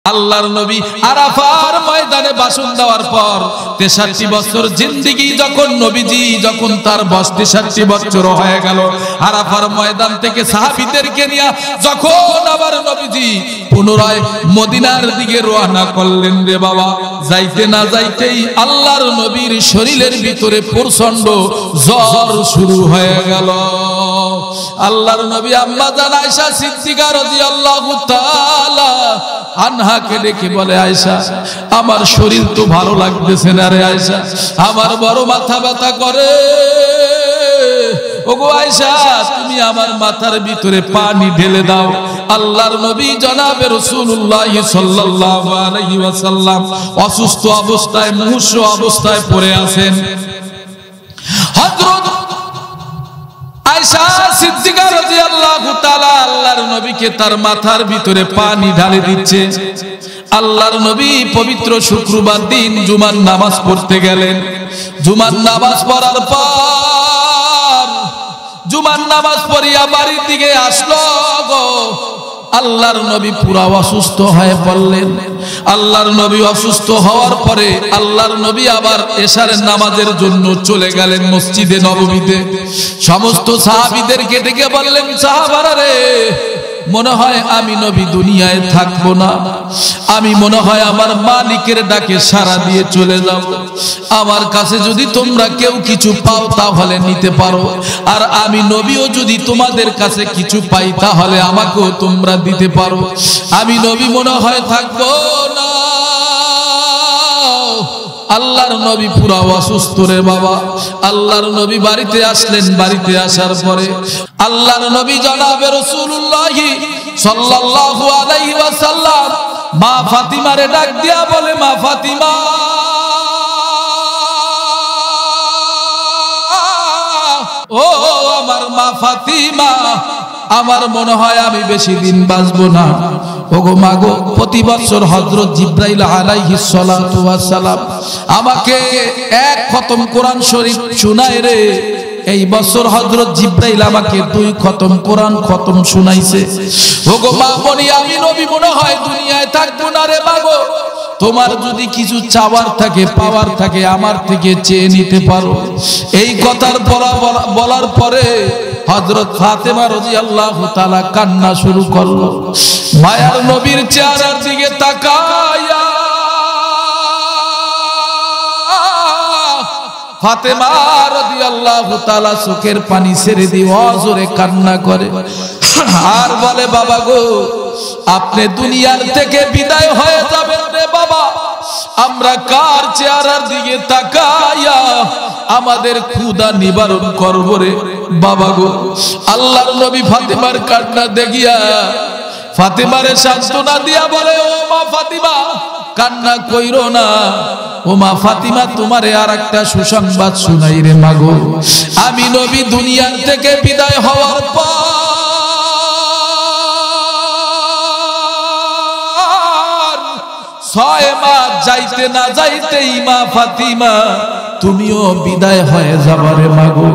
আল্লাহর নবী আরাফার ময়দানে ভাষণ দেওয়ার পর 63 বছর জিন্দেগি যখন নবীজি যখন তার 63 বছর হয়ে গেল, আরাফার ময়দান থেকে সাহাবীদেরকে নিয়ে যখন আবার নবীজি পুনরায় মদিনার দিকে রওনা করলেন রে বাবা, যাইতে না যাইতেই আল্লাহর নবীর শরীরের ভিতরে প্রচন্ড জ্বর শুরু হয়ে গেল। আল্লাহর নবী আম্মা জান আয়েশা সিদ্দিকা রাদিয়াল্লাহু তাআলা আনহাকে ডেকে বলে, আয়েশা আমার শরীর তো ভালো লাগতেছে না রে আয়েশা, আমার বড় মাথা ব্যথা করে। ওগো আয়েশা তুমি আমার মাথার ভিতরে পানি ঢেলে দাও। আল্লাহর নবী জনাবে রাসূলুল্লাহ সাল্লাল্লাহু আলাইহি ওয়াসাল্লাম অসুস্থ অবস্থায় মুমূর্ষু অবস্থায় পড়ে আছেন। হযরত আয়েশা সিদ্দিকা রাদিয়াল্লাহু তাআলা আল্লাহর নবীকে তার মাথার ভিতরে পানি ঢালে দিচ্ছে। আল্লাহর নবী পবিত্র শুক্রবার দিন জুমার নামাজ পড়তে গেলেন। জুমার নামাজ পড়ার পর জুমার নামাজ পড়িয়া বাড়ির দিকে আসলো গো, আল্লাহর নবী পুরা অসুস্থ হয়ে পড়লেন। আল্লাহর নবী অসুস্থ হওয়ার পরে আল্লাহর নবী আবার এশারের নামাজের জন্য চলে গেলেন মসজিদে নববীতে। সমস্ত সাহাবীদেরকে ডেকে বললেন, সাহাবারা রে, মনে হয় আমি নবী দুনিয়ায় থাকবো না, আমি মনে হয় আমার মালিকের ডাকে সাড়া দিয়ে চলে যাব। আমার কাছে যদি তোমরা কেউ কিছু পাও তাহলে নিতে পারো, আর আমি নবীও যদি তোমাদের কাছে কিছু পাই তাহলে আমাকেও তোমরা দিতে পারো। আমি নবী মনে হয় থাকবো না। আল্লাহর নবী পুরা অসুস্থ রে বাবা। আল্লাহর নবী বাড়িতে আসলেন। বাড়িতে আসার পরে আল্লাহর নবী জনাবে রাসূলুল্লাহ সাল্লাল্লাহু আলাইহি ওয়াসাল্লাম মা ফাতিমারে ডাক দিয়া বলে, মা ফাতিমা, ও আমার মা ফাতিমা, আমার মনে হয় আমি বেশি দিন বাঁচবো না। ওগো মাগো, প্রতি বছর হযরত জিবরাইল আলাইহিস সালাতু ওয়াস সালাম আমাকে এক খতম কোরআন শরীফ শোনায় রে। এই বছর হযরত জিবরাইল আমাকে 2 খতম কোরআন খতম শোনাইছে। ওগো মা বলি, আমি নবী মনে হয় দুনিয়ায় থাকবো না রে মাগো। তোমার যদি কিছু চাওয়ার থাকে পাওয়ার থাকে আমার থেকে চেয়ে নিতে পারো। এই কথার বলার পরে হযরত ফাতেমা রাদিয়াল্লাহু তাআলা কান্না শুরু করলো। মায়ার নবীর চেহারার দিকে তাকায়া ফাতেমা রাদিয়াল্লাহু তাআলা চোখের পানি ছেড়ে দিয়ে অজরে কান্না করে আর বলে, বাবা গো, আপনি দুনিয়ার থেকে বিদায় হয়ে যাবেন রে বাবা, আমরা কার চেহারার দিকে তাকায়া আমাদের ক্ষুধা নিবারণ করব রে বাবা গো। আল্লাহর নবী ফাতেমার কান্না দেখিয়া ফাতেমারে সান্ত্বনা দিয়া বলে, ও মা ফাতিমা, কান্না কইরো না। ও মা ফাতিমা, তোমারে আর একটা সুসংবাদ শুনাই রে মাগো। আমি নবী দুনিয়ার থেকে বিদায় হওয়ার পর 6 মাস যাইতে না যাইতেই মা ফাতিমা তুমিও বিদায় হয়ে যাবে রে মাগো।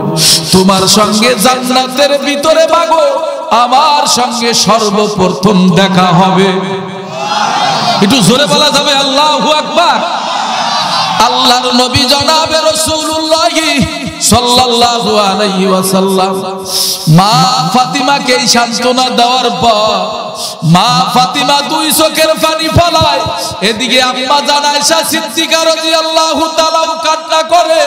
তোমার সঙ্গে জান্নাতের ভিতরে মাগো আমার সঙ্গে সর্বপ্রথম দেখা হবে। একটু জোরে বলা যাবে আল্লাহু আকবার। আল্লাহর নবী জনাবে রাসূলুল্লাহ সাল্লাল্লাহু আলাইহি ওয়াসাল্লাম মা ফাতিমাকে সান্ত্বনা দেওয়ার পর মা ফাতিমা 2 চোখের পানি ফলায়। এদিকে আম্মা জান আয়েশা সিদ্দিকা রাদিয়াল্লাহু তাআলা কান্না করে।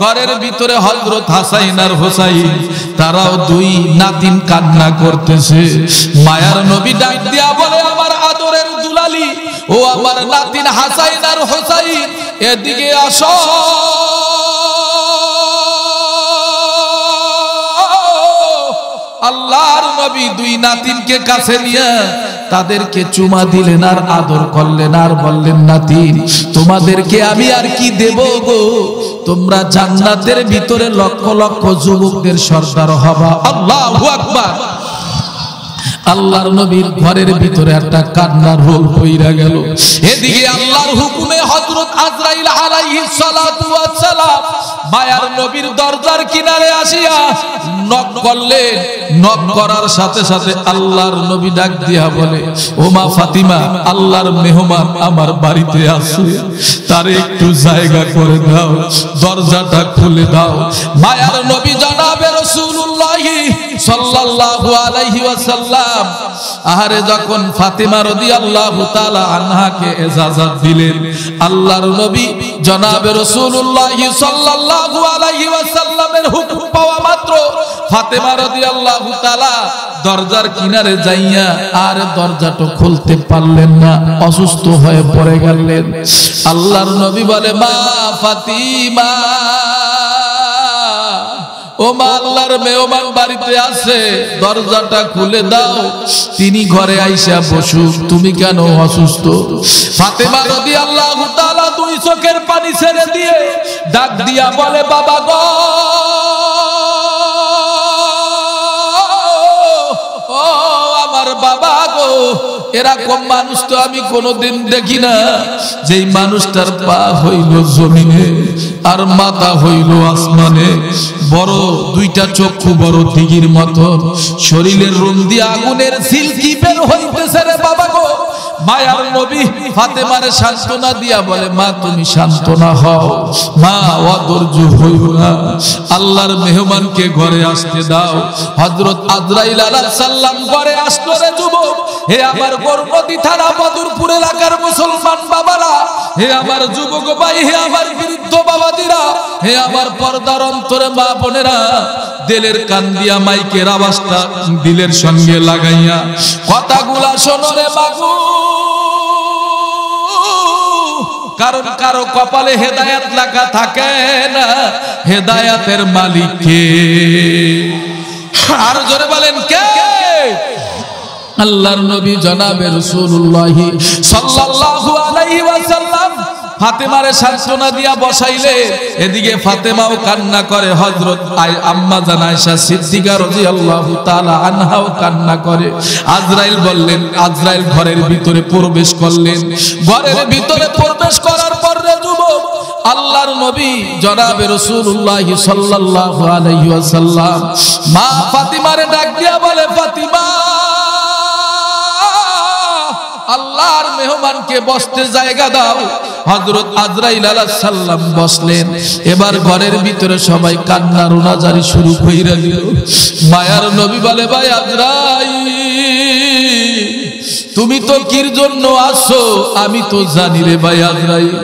ঘরের ভিতরে হযরত হাসান আর হুসাইন তারাও 2 নাতিন কান্না করতেছে। মায়ার নবী ডাক দিয়া বলে, আমার আদরের দুলালি, ও আমার নাতিন হাসান আর হুসাইন, এদিকে আসো। আল্লাহর নবী 2 নাতিনকে কাছে নিয়ে তাদেরকে চুমা দিলেন আর আদর করলেন আর বললেন, নাতিন, তোমাদেরকে আমি আর কি দেব গো, তোমরা জান্নাতের ভিতরে লক্ষ লক্ষ যুবকদের সর্দার হবা। আল্লাহু আকবার। আল্লাহর নবীর ঘরের ভিতরে একটা কান্নার রোল পইরা গেল। এদিকে আল্লাহর হুকুমে হযরত আজরাইল আলাইহিস সালাতু ওয়াস সালাম মায়ার নবীর দরজার কিনারে আসিয়া নক করলেন। নক করার সাথে সাথে আল্লাহর নবী ডাক দিয়া বলে, ও মা ফাতিমা, আল্লাহর মেহমান আমার বাড়িতে আছে, তারে একটু জায়গা করে দাও, দরজাটা খুলে দাও। মায়ার নবী জনাবে রাসূলুল্লাহ সাল্লাল্লাহু আলাইহি ওয়াসাল্লাম আহারে যখন ফাতিমা রাদিয়াল্লাহু তাআলা আনহাকে ইজাজত দিলেন, আল্লাহর নবী জনাবে রাসূলুল্লাহ সাল্লাল্লাহু আলাইহি ওয়াসাল্লামের হুকুম পাওয়া মাত্র ফাতিমা রাদিয়াল্লাহু তাআলা দরজার কিনারে যাইয়া আর দরজাটা খুলতে পারলেন না, অসুস্থ হয়ে পড়ে গেলেন। আল্লাহর নবী বলে, মা ফাতিমা, ও মা, আল্লাহর মেহমান বাড়িতে আছে, দরজাটা খুলে দাও, তিনি ঘরে আইসা বসুক, তুমি কেন অসুস্থ? ফাতেমা রাদিয়াল্লাহু তাআলা দুই চোখের পানি ছেড়ে দিয়ে ডাক দিয়া বলে, বাবা গো, ও আমার বাবা গো, এরকম মানুষ তো আমি কোনোদিন দেখি না, যেই মানুষটার পা হইল জমিনে আর মাথা হইল আসমানে, বড় দুইটা চক্ষু বড় দিঘির মতন, শরীরের রুম দিয়ে আগুনের ঝিলকি বের হইতেছে রে বাবা গো। মায়ার নবী ফাতেমারে সান্ত্বনা দিয়া বলে, মা তুমি সান্ত্বনা হও, মা অধৈর্য হইও না, আল্লাহর মেহমানকে ঘরে আসতে দাও। হযরত আজরাইল আলাইহিস সালাম ঘরে আসলো রে যুবক। হে আমার গর্ভবতী থানা বদরপুর এলাকার মুসলমান বাবারা, হে আমার যুবক ভাই, হে আমার বৃদ্ধ বাবাদিরা, হে আমার পর্দার অন্তরে মা বোনেরা, দিলের কান দিয়া মাইকের আওয়াজটা দিলের সঙ্গে লাগাইয়া কথাগুলা শোনো রে বাবু। কারণ কারো কপালে হেদায়েত লেখা থাকে না, হেদায়েতের মালিক কে? আর জোরে বলেন কে? আল্লাহর নবী জনাবে রাসূলুল্লাহ সাল্লাল্লাহু আলাইহি ওয়াসাল্লাম ফাতেমারে সান্ত্বনা দিয়া বসাইলে, এদিকে ফাতেমাও কান্না করে, হযরত আম্মা জান আয়েশা সিদ্দিকা রাদিয়াল্লাহু তাআলা আনহাও কান্না করে। আজরাইল বললেন, আজরাইল ঘরের ভিতরে প্রবেশ করলেন। ঘরের ভিতরে প্রবেশ করার পর রে যুবক, আল্লাহর নবী জনাবে রাসূলুল্লাহ সাল্লাল্লাহু আলাইহি ওয়াসাল্লাম মা ফাতিমারে ডাক দিয়া বলে, ফাতিমা, আল্লাহর মেহমানকে বসতে জায়গা দাও। হযরত আজরাইল আলাইহিস সালাম বসলেন। এবার ঘরের ভিতরে সবাই কান্না রোনাজারি শুরু কইরা দিল। মায়ার নবী বলে, ভাই আজরাইল, তুমি তো কির জন্য আসছো আমি তো জানি রে ভাই আজরাইল,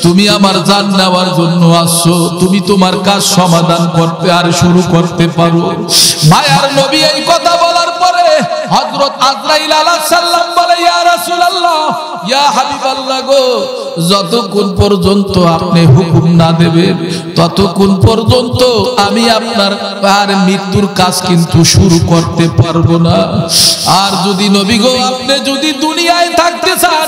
তুমি আমার জান নেওয়ার জন্য আসছো, তুমি তোমার কাজ সমাধান করতে আর শুরু করতে পারো। মায়ার নবী এই কথা বলার পরে হযরত আজরাইল আলাইহিস সালাম বলে, ইয়া রাসূলুল্লাহ, ইয়া হাবিবাল্লাহ গো, যতক্ষণ পর্যন্ত আপনি হুকুম না দেবেন ততক্ষণ পর্যন্ত আমি আপনার আর মৃত্যুর কাজ কিন্তু শুরু করতে পারবো না। আর যদি নবী গো আপনি যদি দুনিয়ায় থাকতে চান,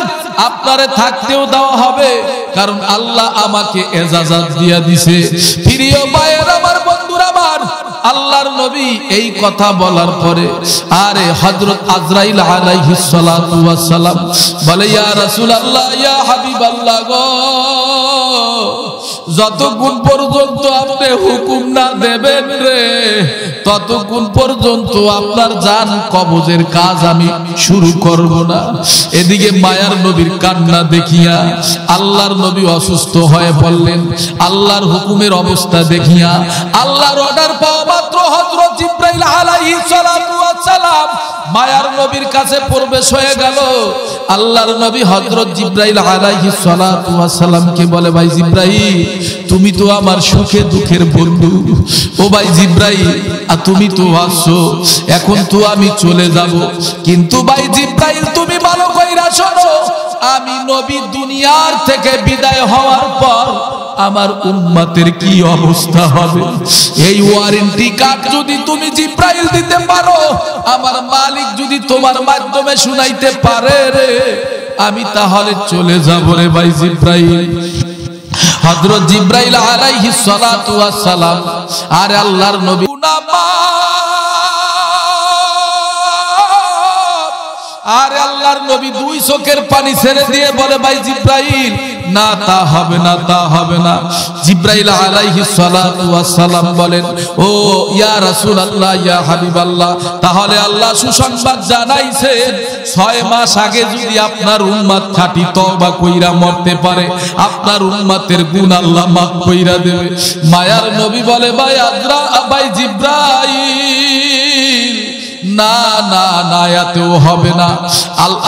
আপনারে থাকতেও দেওয়া হবে, কারণ আল্লাহ আমাকে ইজাজত দিয়া দিছে। প্রিয় ভাইয়ের আমার, বন্ধুরা আমার, আল্লাহর নবী এই কথা বলার পরে আরে হযরত আজরাইল আলাইহিস সালাতু ওয়াস সালাম বলে, ইয়া রাসূলুল্লাহ, ইয়া হাবিবাল্লাহ গো, যতক্ষণ পর্যন্ত আপনি হুকুম না দেবেন রে ততক্ষণ পর্যন্ত আপনার জান কবজের কাজ আমি শুরু করব না। এদিকে মায়ার নবীর কান্না দেখিয়া আল্লাহর নবী অসুস্থ হয়ে পড়লেন। আল্লাহর হুকুমের অবস্থা দেখিয়া আল্লাহর অর্ডার পাওয়া মাত্র হযরত জিবরাইল আলাইহিস সালাতু ওয়াস সালাম মায়ার নবীর কাছে প্রবেশ হয়ে গেল। আল্লাহর নবী হযরত জিবরাইল আলাইহিস সালাতু ওয়াস সালামকে বলে, ভাই জিবরাইল, তুমি তো আমার সুখে দুঃখের বন্ধু। ও ভাই জিবরাইল, তুমি তো আসছো, এখন তো আমি চলে যাব, কিন্তু ভাই জিবরাইল তুমি ভালো কইরা শোনো, আমি নবী দুনিয়ার থেকে বিদায় হওয়ার পর আমার উম্মতের কি অবস্থা হবে, এই ওয়ারেন্টি কার্ড যদি তুমি জিবরাইল দিতে পারো, আমার মালিক যদি তোমার মাধ্যমে শুনাইতে পারে রে, আমি তাহলে চলে যাব রে ভাই জিবরাইল। হযরত জিবরাইল আলাইহিস সালাতু ওয়াস সালাম আর আল্লাহর নবী আর আল্লাহর নবী দুই চোখের পানি ছেড়ে দিয়ে বলে, ভাই জিবরাইল না তা হবে না, তা হবে না। জিবরাইল আলাইহিস সালাতু ওয়াস সালাম বলেন, ও ইয়া রাসূলুল্লাহ, ইয়া হাবিবাল্লাহ, তাহলে আল্লাহ সুসংবাদ জানাইছেন 6 মাস আগে যদি আপনার উম্মত খাঁটি তওবা কইরা মরতে পারে, আপনার উম্মতের গুনাহ আল্লাহ মাফ কইরা দেবে। মায়ার নবী বলে, ভাই জিবরাইল, না না না, এতেও হবে না।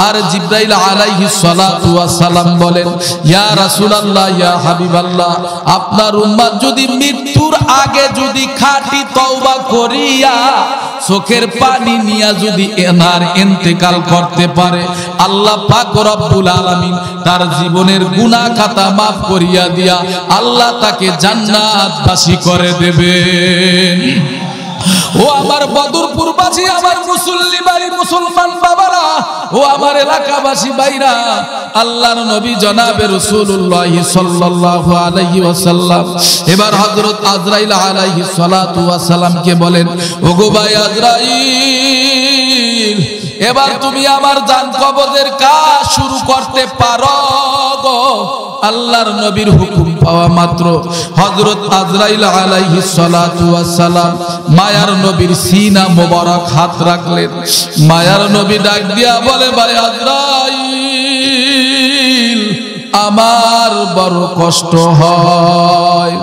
আর জিবরাইল আলাইহিস সালাতু ওয়াস সালাম বলেন, ইয়া রাসূলুল্লাহ, ইয়া হাবিবাল্লাহ, আপনার উম্মত যদি মৃত্যুর আগে যদি খাঁটি তওবা করিয়া চোখের পানি নিয়া যদি এনার ইন্তেকাল করতে পারে, আল্লাহ পাক রব্বুল আলামিন তার জীবনের গুনাহ খাতা মাফ করিয়া দিয়া আল্লাহ তাকে জান্নাতবাসী করে দেবেন। ও আমার বদরপুরবাসী, আমার মুসল্লি বাড়ি মুসলমান বাবারা, ও আমার এলাকাবাসী ভাইরা, আল্লাহর নবী জনাবে রাসূলুল্লাহ সাল্লাল্লাহু আলাইহি ওয়াসাল্লাম এবার হযরত আজরাইল আলাইহিস সালাতু ওয়াস সালামকে বলেন, ওগো ভাই আজরাইল, এবার তুমি আমার জান কবজের কাজ শুরু করতে পারো গো। আল্লাহর নবীর হুকুম পাওয়া মাত্র হযরত আজরাইল আলাইহিস সালাতু ওয়াস সালাম মায়ার নবীর সিনা মোবারক হাত রাখলেন। মায়ার নবী ডাক দিয়া বলে, ভাই আজরাইল, আমার বড় কষ্ট হয়,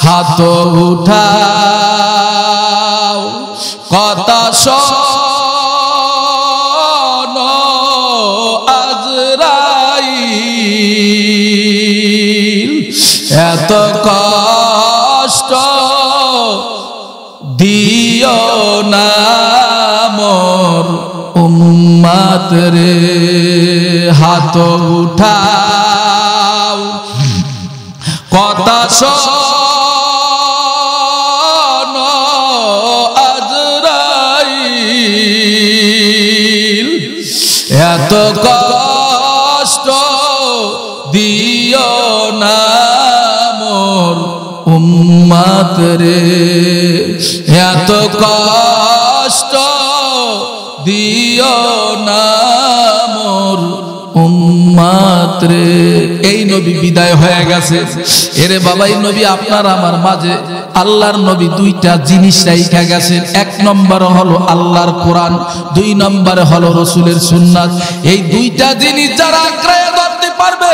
হাত উঠাও, কথা শোনো আজরাইল, এত কষ্ট দিও না মোর উম্মত রে, হাত উঠাও, কথা শোনো আজরাইল, এত কষ্ট দিও না মোর উম্মত রে, এত কষ্ট দিও না মোর উম্মত রে। এই নবী বিদায় হয়ে গেছে। এরে বাবা, এই নবী আপনার আমার মাঝে আল্লাহর নবী দুইটা জিনিস রাইখা গেছেন। এক নম্বর হলো আল্লাহর কোরআন, 2 নম্বরে হলো রাসূলের সুন্নাত। এই দুইটা জিনিস যারা আঁকড়ে ধরতে পারবে,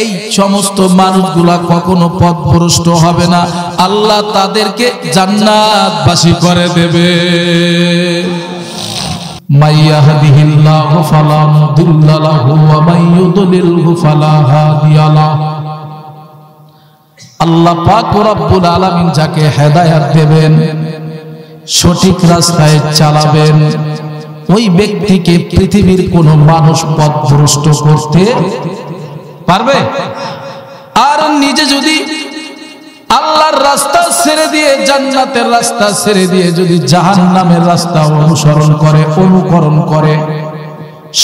এই সমস্ত মানুষগুলা কখনো পথভ্রষ্ট হবে না, আল্লাহ তাদেরকে জান্নাতবাসী করে দেবে। মাইয়াহদিহিল্লাহু ফালা মুদিল্লা লাহু ওয়া মান ইউদ্লিলহু ফালা হাদিয়া লাহু। আল্লাহ পাক রব্বুল আলামিন যাকে হেদায়েত দেবেন, সঠিক রাস্তায় চালাবেন, ওই ব্যক্তিকে পৃথিবীর কোনো মানুষ পথভ্রষ্ট করতে পারবে? আর নিজে যদি আল্লাহর রাস্তা ছেড়ে দিয়ে, জান্নাতের রাস্তা ছেড়ে দিয়ে যদি জাহান্নামের রাস্তা অনুকরণ করে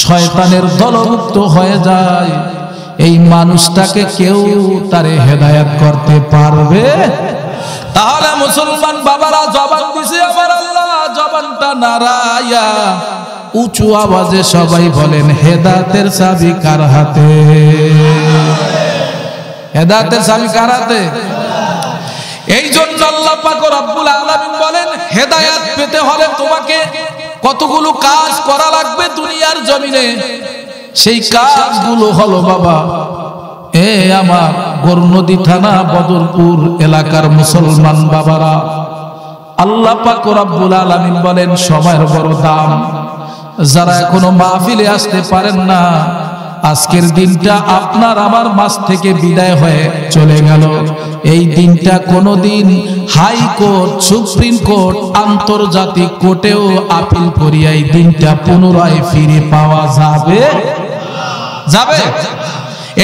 শয়তানের দলভুক্ত হয়ে যায়, এই মানুষটাকে কেউ তারে হেদায়েত করতে পারবে? তাহলে মুসলমান বাবারা জবান দিছে, আমার আল্লাহ জবানটা নাড়াইয়া উঁচু আওয়াজে সবাই বলেন, হেদায়েতের চাবি কার হাতে? হেদায়েতের চাবি কার হাতে? এই জন্য আল্লাহ পাক রব্বুল আলামিন বলেন, হেদায়েত পেতে হলে তোমাকে কতগুলো কাজ করা লাগবে দুনিয়ার জমিনে। সেই কাজগুলো হলো বাবা, আমার গৌরনদী থানা বদরপুর এলাকার মুসলমান বাবারা, আল্লাহ পাক রব্বুল আলামিন বলেন, সময়ের বড় দাম। যারা এখনো মাহফিলে আসতে পারেন না, আজকের দিনটা আপনার আমার মাঝ থেকে বিদায় হয়ে চলে গেল। এই দিনটা কোনোদিন হাইকোর্ট, সুপ্রিম কোর্ট, আন্তর্জাতিক কোর্টেও আপিল করিয়া এই দিনটা পুনরায় ফিরে পাওয়া যাবে?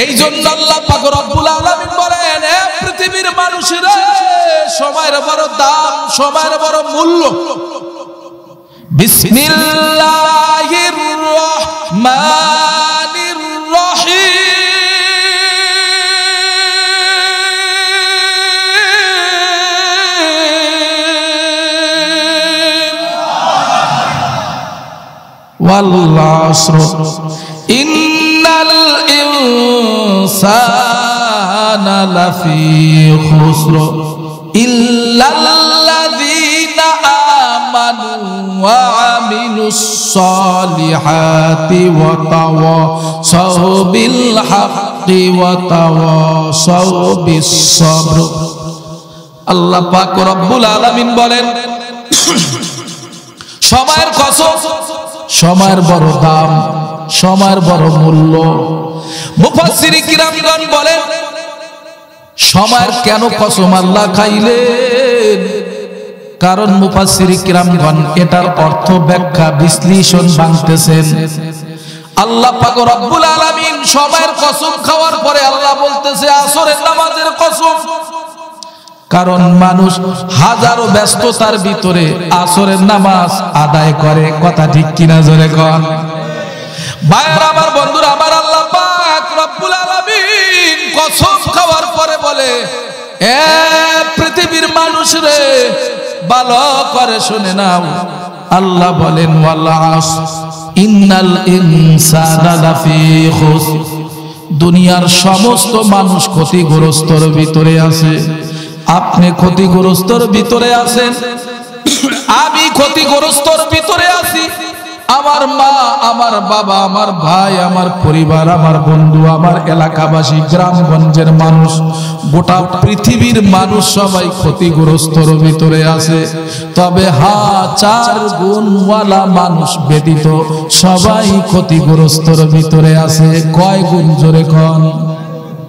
এই জন্য আল্লাহ পাক রব্বুল আলামিন বলেন, হে পৃথিবীর মানুষেরা, সময়ের বড় দাম, সময়ের বড় মূল্য। বিসমিল্লাহির রহমানির রহিম। ওয়াল আসর ইন্নাল ইনসানা লাফি খুসর ইল্লাল্লাযীনা আমানু ওয়া আমিলুস সালিহাতি ওয়া তাওয়াসাউ বিল হাক্কি ওয়া তাওয়াসাউ বিস সাবর। আল্লাহ পাক রব্বুল আলামিন বলেন, সময়ের কসম, সময়ের বড় দাম, সময়ের বড় মূল্য। মুফাসসিরিন কিরামগণ বলেন, সময়ের কেন কসম আল্লাহ খাইলেন? কারণ মুফাসসিরিন কিরামগণ এটার অর্থ ব্যাখ্যা বিশ্লেষণ বাঁধতেছেন। আল্লাহ পাক রব্বুল আলামিন সময়ের কসম খাওয়ার পরে আল্লাহ বলতেছে আসরের নামাজের কসম। কারণ মানুষ হাজারো ব্যস্ততার ভিতরে আসরের নামাজ আদায় করে, কথা ঠিক কিনা জোরে কন। ভাইরা আমার, বন্ধুরা আমার, আল্লাহ পাক রব্বুল আলামিন কসম খাওয়ার পরে বলে, এ পৃথিবীর মানুষ রে, ভালো করে শুনে নাও। আল্লাহ বলেন, ওয়াল আসর ইন্নাল ইনসানা লাফি খুসর। দুনিয়ার সমস্ত মানুষ ক্ষতিগ্রস্তর ভিতরে আছে। আপনি ক্ষতিগ্রস্তর ভিতরে আছেন, আমি ক্ষতিগ্রস্তর ভিতরে আছি। আমার মা, আমার বাবা, আমার ভাই, আমার পরিবার, আমার বন্ধু, আমার এলাকাবাসী, গ্রামগঞ্জের মানুষ, গোটা পৃথিবীর মানুষ সবাই ক্ষতিগ্রস্তর ভিতরে আছে। তবে চার গুণওয়ালা মানুষ ব্যতীত সবাই ক্ষতিগ্রস্তর ভিতরে আছে। কয় গুণ জোরে কন,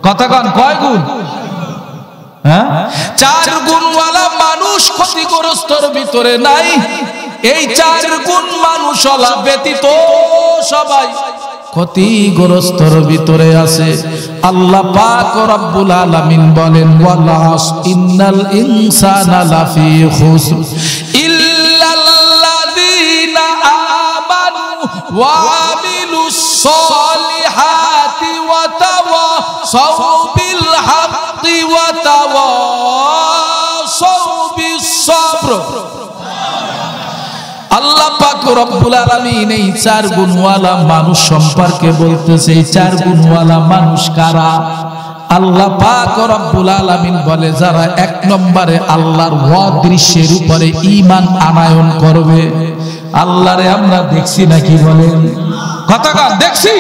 কথা কন, কয় গুণ? হ্যাঁ, চার গুণওয়ালা মানুষ ক্ষতিগ্রস্তর ভিতরে নাই। এই চার গুণ মানুষওয়ালা ব্যতীত সবাই ক্ষতিগ্রস্তর ভিতরে আছে। আল্লাহ পাক রব্বুল আলামিন বলেন, ওয়াল আসর ইন্নাল ইনসানা লাফি খুসর ইল্লাল্লাযীনা আমানু ওয়া আমিলুস সালিহাতি ওয়া তাওয়াসাউ বিল হাক্কি ওয়া তাওয়াসাউ বিস সাবর। আল্লাহ পাক রব্বুল আলামিন এই চার গুণওয়ালা মানুষ সম্পর্কে বলতেছে। এই চার গুণওয়ালা মানুষ কারা? আল্লাহ পাক রব্বুল আলামিন বলে, যারা এক নম্বরে আল্লাহর অদৃশ্যের উপরে ঈমান আনয়ন করবে। আল্লাহরে আমরা দেখছি নাকি বলেন, কথা কার দেখছি?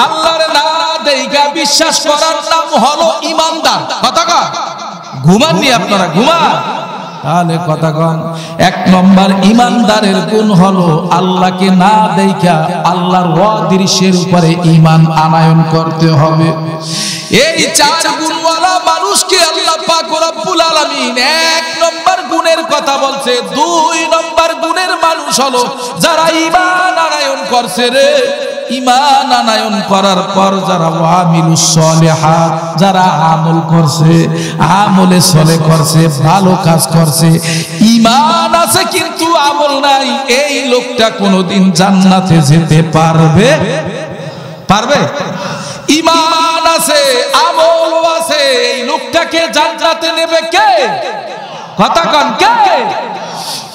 আল্লাহরে না দেখা বিশ্বাস করার নাম হলো ঈমানদার, কথা কার? ঘুমাননি আপনারা, ঘুমান? তাহলে কথা কন, এক নম্বর ঈমানদারের গুণ হলো আল্লাহকে না দেখা আল্লাহর অদৃশ্যের উপরে ঈমান আনয়ন করতে হবে। এই চার গুণওয়ালা মানুষকে আল্লাহ পাক রব্বুল আলামিন এক নম্বর গুণের কথা বলছে। দুই নম্বর গুণের মানুষ হলো যারা ঈমান আনয়ন করছে রে। ঈমান আনয়ন করার পর যারা ওয়ামিলুস সালিহাত, যারা আমল করছে, আমলে সলে করছে, ভালো কাজ করছে, ঈমান আছে কিন্তু আমল নাই, এই লোকটা কোনোদিন জান্নাতে যেতে পারবে? পারবে? ঈমান আছে, আমল আছে, এই লোকটাকে জান্নাতে নেবে কে? কথা কন, কে?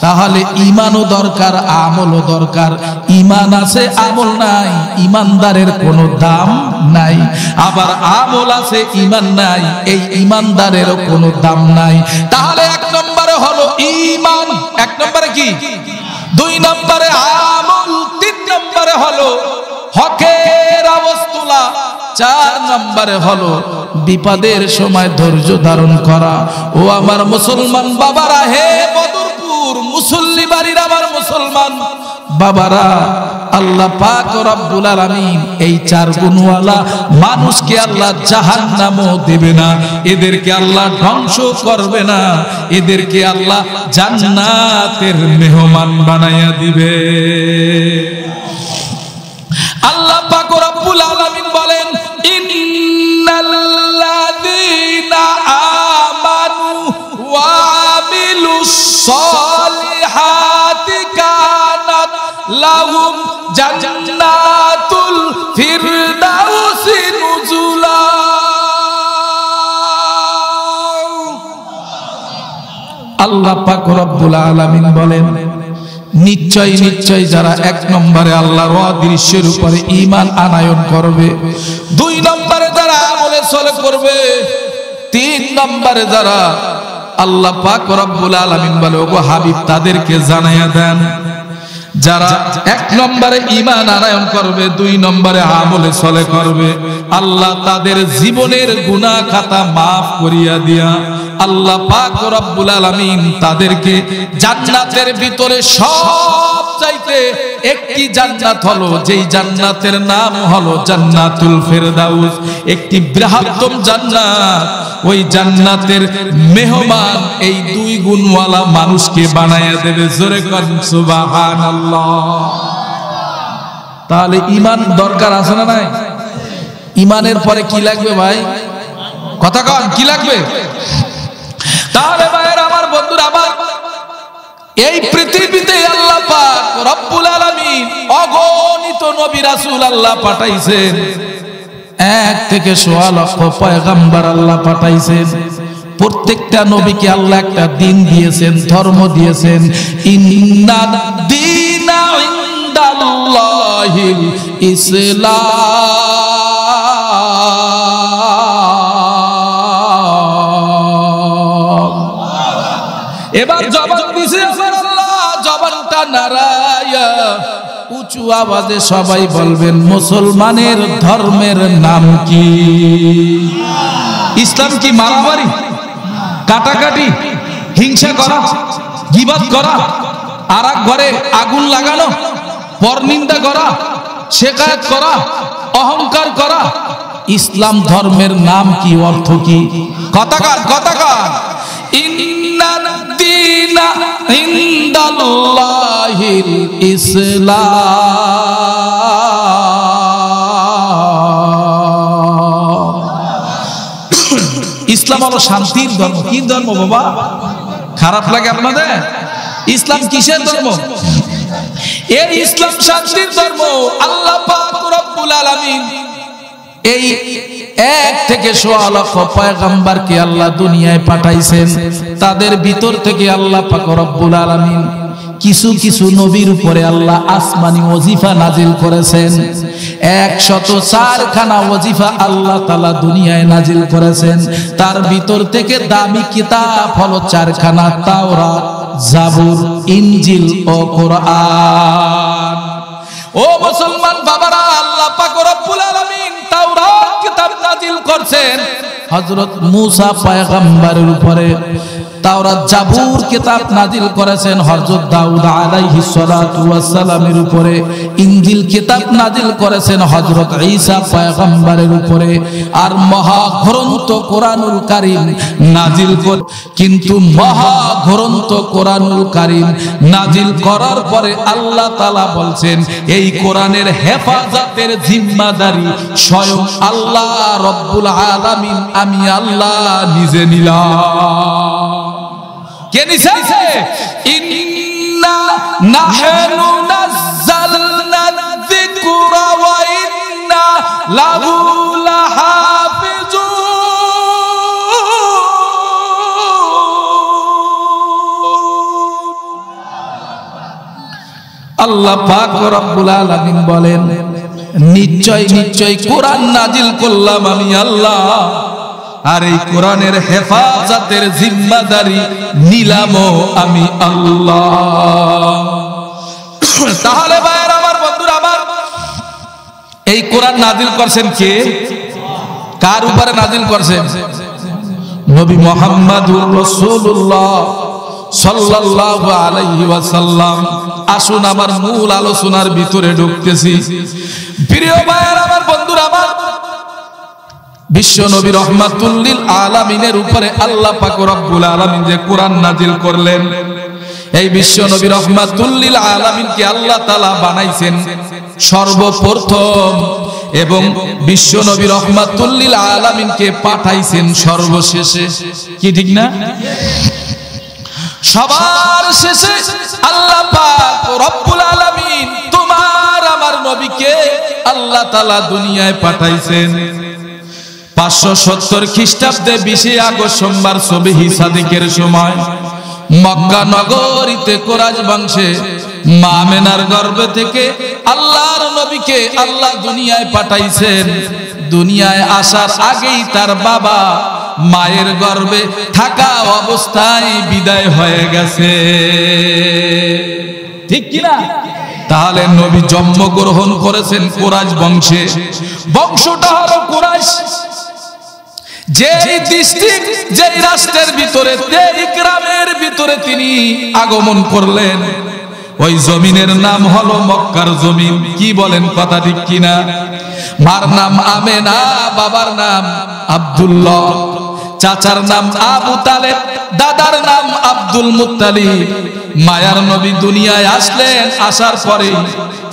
তাহলে ঈমানও দরকার, আমলও দরকার। ঈমান আছে, আমল নাই, ঈমানদারের কোনো দাম নাই। আবার আমল আছে, ঈমান নাই, এই ঈমানদারেরও কোনো দাম নাই। তাহলে এক নম্বরে হলো ঈমান, এক নম্বরে কি? দুই নম্বরে আমল, তিন নম্বরে হলো হকের আওয়াজ তোলা, চার নম্বরে হলো বিপদের সময় ধৈর্য ধারণ করা। ও আমার মুসলমান বাবারা, হে বদরপুর মুসল্লি বাড়ির আমার মুসলমান বাবারা, আল্লাহ পাক রব্বুল আলামিন এই চার গুণওয়ালা মানুষকে আল্লাহ জাহান্নামও দেবে না, এদেরকে আল্লাহ ধ্বংস করবে না, এদেরকে আল্লাহ জান্নাতের মেহমান বানায়া দিবে। আল্লাহ পাক রব্বুল আলামিন বলেন, ইন্নাল্লাযীনা আমানু ওয়া আমিলুস সালিহাতি কানাত লাহুম জান্নাতুল ফিরদাউসি নুজুলা। আল্লাহ পাক রব্বুল আলামিন বলেন, নিশ্চয় নিশ্চয় যারা এক নম্বরে আল্লাহর অদৃশ্যের উপরে ঈমান আনয়ন করবে, দুই নম্বরে যারা আমলে সলে করবে, তিন নম্বরে যারা আল্লাহ পাক রব্বুল আলামিন বলে ওগো হাবিব তাদেরকে জানাইয়া দেন যারা এক নম্বরে ঈমান আনয়ন করবে, দুই নম্বরে আমলে সলে করবে, আল্লাহ তাদের জীবনের গুনাহ খাতা maaf করিয়া দিয়া আল্লাহ পাক রব্বুল আলামিন তাদেরকে জান্নাতের ভিতরে সবচাইতে একটি জান্নাত হলো যেই জান্নাতের নাম হলো জান্নাতুল ফেরদাউস, একটি বৃহত্তম জান্নাত। ওই জান্নাতের মেহমান এই দুই গুণওয়ালা মানুষকে বানায়া দেবে। জোরে কোন সুবহানাল্লাহ। তাহলে ঈমান দরকার আছে না নাই? ঈমানের পরে কি লাগবে ভাই? কথা কন, কি লাগবে? তাহলে ভাইয়ের আমার, বন্ধুরা আমার, এই পৃথিবীতে আল্লাহ পাক রব্বুল আলামিন অগণিত নবী রাসূল আল্লাহ পাঠাইছেন, 1 থেকে 1.5 লক্ষ পয়গম্বর আল্লাহ পাঠাইছেন। প্রত্যেকটা নবীকে আল্লাহ একটা দিন দিয়েছেন, ধর্ম দিয়েছেন। ইন্নাদ দীনা ইনদাল্লাহিল ইসলাম। এবার জবান দিয়েছে আল্লাহ, জবানটা নাড়ায়া উঁচু আওয়াজে সবাই বলবেন মুসলমানের ধর্মের নাম কি? ইসলাম কি মারামারি, কাটাকাটি, হিংসা করা, গীবত করা, আরেক ঘরে আগুন লাগানো, পরনিন্দা করা, শেকায়ত করা, অহংকার করা? ইসলাম ধর্মের নাম কি, অর্থ কি? কথাকার কথাকার ইন্নাদ দীনা ইনদাল্লাহিল ইসলাম। ইসলাম হলো শান্তির ধর্ম। কি ধর্ম বাবা? খারাপ লাগে আপনাদের? ইসলাম কিসের ধর্ম? এই ইসলাম শান্তির ধর্ম। আল্লাহ পাক রব্বুল আলামিন এই 1 থেকে 1.5 লক্ষ পয়গম্বরকে আল্লাহ দুনিয়ায় পাঠাইছেন। তাদের ভিতর থেকে আল্লাহ পাক রব্বুল আলামিন কিছু কিছু নবীর উপরে আল্লাহ আসমানি ওজিফা নাজিল করেছেন। 104 খানা ওজিফা আল্লাহ তাআলা দুনিয়ায় নাজিল করেছেন। তার ভিতর থেকে দামি কিতাব হলো 4 খানা, তাওরাত, জাবুর, ইনজিল ও কোরআন। ও মুসলমান বাবারা, আল্লাহ পাক রব্বুল আলামিন তাওরাত কিতাব নাজিল করেছেন হযরত মূসা পয়গম্বরের উপরে। তাওরাত জাবুর কিতাব নাজিল করেছেন হযরত দাউদ আলাইহিস সালাতু ওয়াস সালামের উপরে। ইনজিল কিতাব নাজিল করেছেন হযরত ঈসা পয়গম্বরের উপরে। আর মহাগ্রন্থ কোরআনুল কারীম নাজিল কিন্তু মহাগ্রন্থ কোরআনুল কারীম নাজিল করার পরে আল্লাহ তাআলা বলছেন এই কোরআনের হেফাজতের জিম্মাদারি স্বয়ং আল্লাহ রব্বুল আলামিন, আমি আল্লাহ নিজে নিলাম। কে নিছে? ইন্না নাহনু নাযালনা যিকরা ওয়া ইন্না লাহু লাহাফিজুন। আল্লাহ পাক রব্বুল আলামিন বলেন নিশ্চয় নিশ্চয় কোরআন নাজিল করলাম আমি আল্লাহ, আর এই কোরআনের হেফাজতের জিম্মাদারি নিলামও আমি আল্লাহ। তাহলে ভাইয়ের আমার, বন্ধুরা আমার, এই কোরআন নাজিল করছেন কে? কার উপরে নাজিল করছেন? নবী মুহাম্মদুর রাসূলুল্লাহ সাল্লাল্লাহু আলাইহি ওয়াসাল্লাম। আসুন আমার মূল আলোচনার ভিতরে ঢুকতেছি। প্রিয় ভাইয়ের আমার, বন্ধুরা আমার, বিশ্ব নবী রহমাতুল লিল আলামিনের উপরে আল্লাহ পাক রব্বুল আলামিন যে কোরআন নাজিল করলেন, এই বিশ্ব নবী রহমাতুল লিল আলামিনকে আল্লাহ তাআলা বানাইছেন সর্বপ্রথম, এবং বিশ্ব নবী রহমাতুল লিল আলামিনকে পাঠাইছেন সর্বশেষে। কি ঠিক না? সবার শেষে আল্লাহ পাক রব্বুল আলামিন তোমার আমার নবীকে আল্লাহ তাআলা দুনিয়ায় পাঠাইছেন 570 খ্রিস্টাব্দে 20 আগস্ট সোমবার সুবহি সাদিকের সময় মক্কা নগরীতে কোরাইশ বংশে মা আমেনার গর্ভ থেকে আল্লাহর নবীকে আল্লাহ দুনিয়ায় পাঠাইছেন। দুনিয়ায় আসার আগেই তার বাবা মায়ের গর্ভে থাকা অবস্থায় বিদায় হয়ে গেছে, ঠিক কিনা? তাহলে নবী জন্মগ্রহণ করেছেন কুরাইশ বংশে। বংশটা হলো কুরাইশ। যেই ডিস্ট্রিক্ট, যেই রাষ্ট্রের ভিতরে, যেই গ্রামের ভিতরে তিনি আগমন করলেন, ওই জমিনের নাম হলো মক্কার জমিন। কি বলেন, কথা ঠিক কিনা? মার নাম আমেনা, বাবার নাম আব্দুল্লাহ, চাচার নাম আবু তালেব, দাদার নাম আব্দুল মুত্তালিব। মায়ার নবী দুনিয়ায় আসলেন, আসার পরে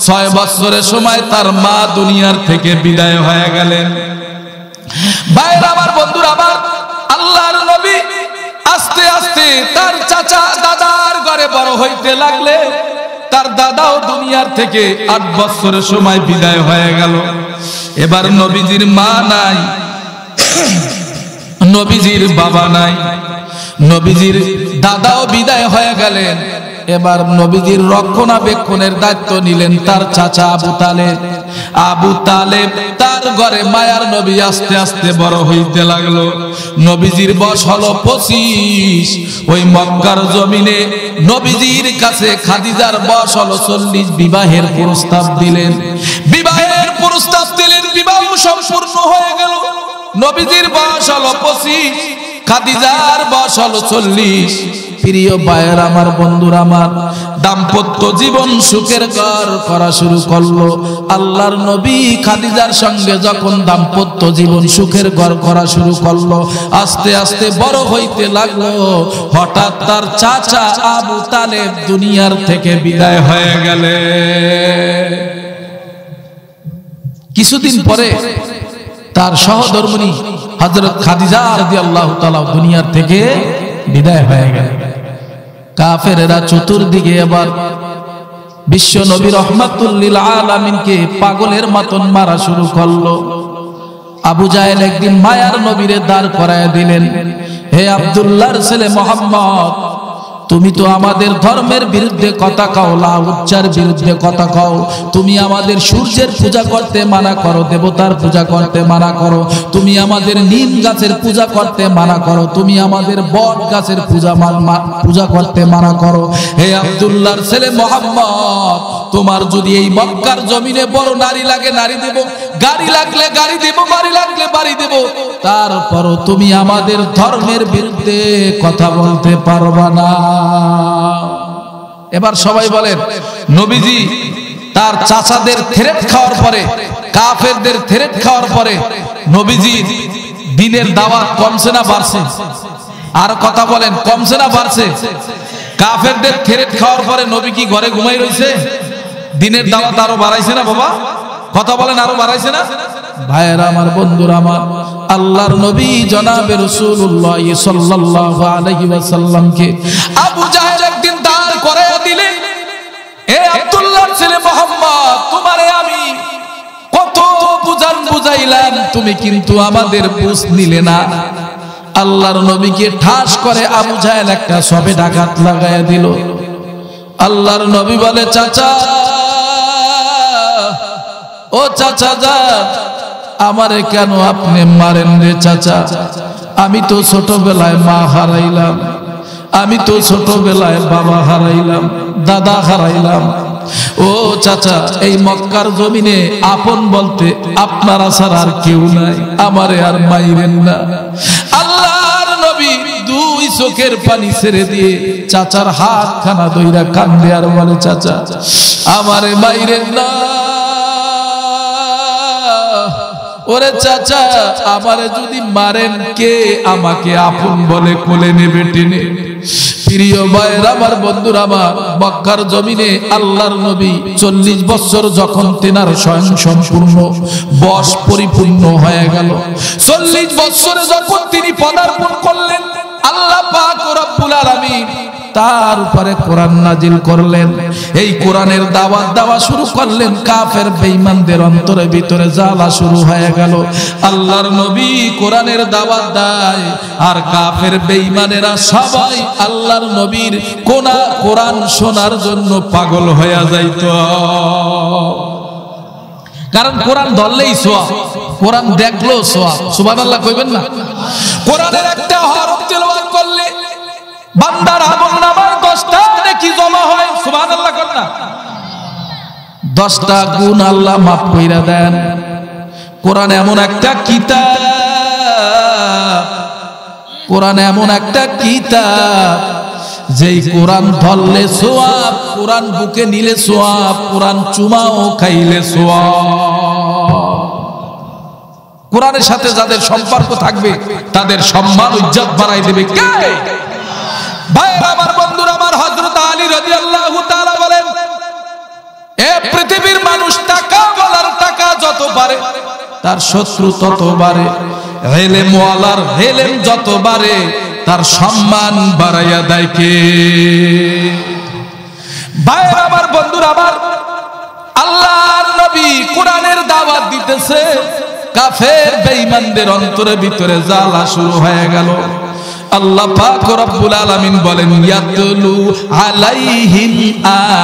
6 বছরের সময় তার মা দুনিয়ার থেকে বিদায় হয়ে গেলেন। ভাইরা আমার, বন্ধুরা আমার, আল্লাহর নবী আস্তে আস্তে তার চাচা দাদার ঘরে বড় হইতে লাগলেন। তার দাদাও দুনিয়ার থেকে 8 বছরের সময় বিদায় হয়ে গেল। এবার নবীজির মা নাই, নবীজির বাবা নাই, নবীজির দাদাও বিদায় হয়ে গেলেন। এবার নবীজির রক্ষণাবেক্ষণের দায়িত্ব নিলেন তার চাচা আবু তালেব। আবু তালেব তার ঘরে মায়ার নবী আস্তে আস্তে বড় হইতে লাগলো। নবীজির বয়স হলো 25। ওই মক্কার জমিনে নবীজির কাছে খাদিজার বয়স হলো 40। বিবাহের প্রস্তাব দিলেন, বিবাহের প্রস্তাব দিলেন, বিবাহ সম্পূর্ণ হয়ে গেল। নবীজির বয়স হলো 25, খাদিজার বয়স হলো 40। প্রিয় ভাইয়ের আমার, বন্ধুরা আমার, দাম্পত্য জীবন সুখের ঘর করা শুরু করলো। আল্লাহর নবী খাদিজার সঙ্গে যখন দাম্পত্য জীবন সুখের ঘর করা শুরু করলো, আস্তে আস্তে বড় হইতে লাগলো। হঠাৎ তার চাচা আবু তালেব দুনিয়ার থেকে বিদায় হয়ে গেলেন। কিছুদিন পরে তার সহধর্মিণী হযরত খাদিজা রাদিয়াল্লাহু তাআলা দুনিয়ার থেকে বিদায় হয়ে গেলেন। কাফেরেরা চতুর্দিকে এবার বিশ্ব নবী রাহমাতুল লিল আলামিনকে পাগলের মতন মারা শুরু করলো। আবু জাহেল একদিন মায়ার নবীরে দাঁড় করায় দিলেন, হে আব্দুল্লাহর ছেলে মুহাম্মদ, তুমি তো আমাদের ধর্মের বিরুদ্ধে কথা কও, লাউচ্চার বিরুদ্ধে কথা কও। তুমি আমাদের সূর্যের পূজা করতে মানা করো, দেবতার পূজা করতে মানা করো, তুমি আমাদের নিম গাছের পূজা করতে মানা করো, তুমি আমাদের বট গাছের পূজা করতে মানা করো। হে আব্দুল্লাহর ছেলে মুহাম্মদ, তোমার যদি এই মক্কার জমিনে বড় নারী লাগে নারী দেব, গাড়ি লাগলে গাড়ি দেব, বাড়ি লাগলে বাড়ি দেব, তারপরও তুমি আমাদের ধর্মের বিরুদ্ধে কথা বলতে পারবা না। এবার সবাই বলেন, নবীজি তার চাচাদের থ্রেট খাওয়ার পরে, কাফেরদের থ্রেট খাওয়ার পরে নবীজি দিনের দাওয়াত কমছে না বাড়ছে? আর কথা বলেন, কমছে না বাড়ছে? কাফেরদের থ্রেট খাওয়ার পরে নবী কি ঘরে ঘুমাই রইছে? দিনের দাওয়াত আরো বাড়াইছে না বাবা? কথা বলেন, আরো বাড়াইছে না? ভাইয়েরা আমার, বন্ধুরা আমার, আল্লাহর নবী জনাবে রাসূলুল্লাহ সাল্লাল্লাহু আলাইহি ওয়াসাল্লামকে আবু জাহেল একদিন দাঁড় করায় দিলেন। হে আব্দুল্লাহর ছেলে মুহাম্মদ, তোমারে আমি কত বুঝাইলাম, তুমি কিন্তু আমাদের বুঝ নিলে না। আল্লাহর নবীকে ঠাস করে আবু জাহেল একটা সবে ডাকাত লাগায়া দিল। আল্লাহর নবী বলে, চাচা, ও চাচা যান, আমারে কেন আপনি মারেন রে চাচা? আমি তো ছোটবেলায় মা হারাইলাম, আমি তো ছোটবেলায় বাবা হারাইলাম, দাদা হারাইলাম। ও চাচা, এই মক্কার জমিনে আপন বলতে আপনারা ছাড়া আর কেউ নাই, আমারে আর মাইরেন না। আল্লাহর নবী 2 চোখের পানি ছেড়ে দিয়ে চাচার হাত খানা ধইরা কান্দে আর বলে, চাচা, আমারে মাইরেন না। ওরে চাচা, আমারে যদি মারেন, কে আমাকে আপন বলে কোলে নেবে টেনে? প্রিয় ভাইরা আমার, বন্ধুরা আমার, মক্কার জমিনে আল্লাহর নবী 40 বছর যখন তেনার স্বয়ং সম্পূর্ণ বয়স পরিপূর্ণ হয়ে গেল, 40 বছরে যখন তিনি পদার্পণ করলেন, আল্লাহ পাক রব্বুল আলামিন তার উপরে কোরআন নাজিল করলেন। এই কোরআনের দাওয়াত দেওয়া শুরু করলেন। কাফের বেঈমানদের অন্তরে ভিতরে জ্বালা শুরু হয়ে গেল। আল্লাহর নবী কোরআনের দাওয়াত দেয়, আর কাফের বেঈমানেরা সবাই আল্লাহর নবীর কোরআন শোনার জন্য পাগল হয়ে যাইত। কারণ কোরআন ধরলেই সওয়াব, কোরআন দেখলেও সওয়াব। সুবহানাল্লাহ কইবেন না? কোরআনের একটা হরফ তেলাওয়াত করলে বান্দার আমলনামায় 10টা নেকি জমা হয়। সুবহানাল্লাহ কর না? 10টা গুণ আল্লাহ মাফ কইরা দেন। কোরআন এমন একটা কিতাব, কোরআন এমন একটা কিতাব যেই কোরআন ধরলে সওয়াব, কোরআন বুকে নিলে সওয়াব, কোরআন চুমাও খাইলে সওয়াব। কোরআনের সাথে যাদের সম্পর্ক থাকবে তাদের সম্মান ইজ্জত বাড়াই দেবে কে? ভাইরা আমার, বন্ধুরা আমার, হযরত আলী রাদিয়াল্লাহু তাআলা বলেন, এ পৃথিবীর মানুষ টাকা বলার টাকা যত বাড়ে তার শত্রু তত বাড়ে, ইলম ওয়ালার ইলম যত বাড়ে তার সম্মান বাড়াইয়া দেয় কে? ভাইরা আমার, বন্ধুরা আমার, আল্লাহর নবী কোরআনের দাওয়াত দিতেছে, কাফের বেঈমানদের অন্তরের ভিতরে জ্বালা শুরু হয়ে গেল। আল্লাহ পাক রব্বুল আলামিন বলেন, ইয়াতলু আলাইহিম